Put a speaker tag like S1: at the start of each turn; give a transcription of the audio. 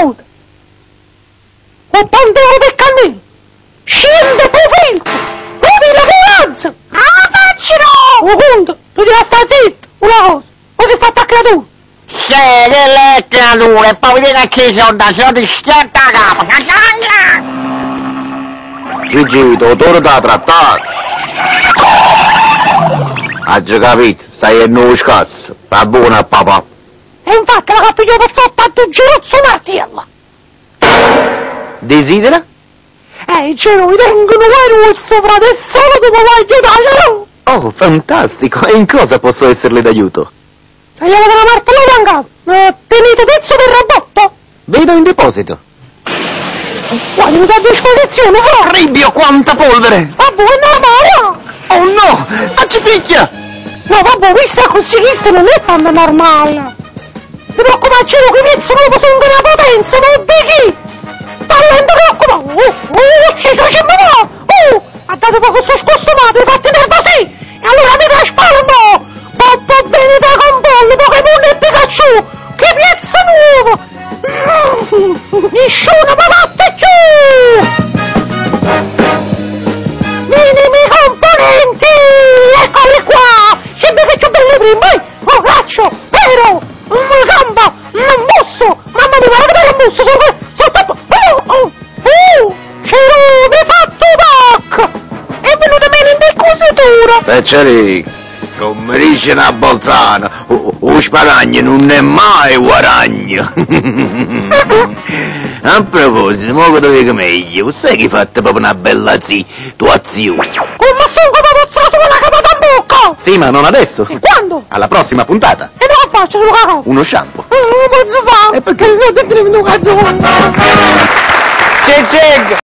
S1: moda. 80 euro per cannino. Scende per filtro. Rubi la corazza. Ah, faccelo! O conto, tu devi stare zitto, una cosa. O si fa attaccare tu.
S2: Sì, delle creature, e poi vedete che se no ti schietta la capa.
S3: Gigi, dottore da trattare. Ha già capito, stai in uno scazzo. Va buona papà.
S1: E infatti la capiglio pezzotta a tu girozzo martiello.
S3: Desidera?
S1: I genoi vengono vero il sovrano e solo dopo voglio tagliare.
S3: Oh, fantastico. E in cosa posso esserle d'aiuto?
S1: Se gliela della martella mancato, tenete pezzo per robotto?
S3: Vedo in deposito.
S1: Guarda, mi dà a disposizione, però.
S3: Ribbio, quanta polvere!
S1: Vabbè, è normale.
S3: Oh no! Ma ci picchia!
S1: No, vabbè, questa così non è tanto normale. Ti preoccupare, cielo, che i miei sono una potenza, non vedi? Sta lento preoccupato. Ci va. Ha dato poco sto scostumato, hai fatto nervosi. E allora mi trasformo. Poppo bene da compollo, Pokémon e Pikachu. Che piazza nuova. Nessuno mi batte più. Minimi componenti. Eccoli qua. Sempre che c'ho belli prima. Oh, caccio, vero. Una gamba, un musso. Mamma mia, guarda che musso. Sotto. C'era mi fatto bac. È venuto bene in decusitura.
S3: Pecciari, come dice una bolzana, o sparagno non è mai guaragno. A proposito, mo che dove meglio, sai che hai fatto proprio una bella situazione.
S1: Come sto come pozzola sulla capata in bocca.
S3: Sì, ma non adesso.
S1: Quando?
S3: Alla prossima puntata.
S1: E non faccio sulla capata.
S3: Uno shampoo.
S1: Non posso fare.
S3: E perché?
S1: Perché non ti prendi un cazzo.
S3: Ceg!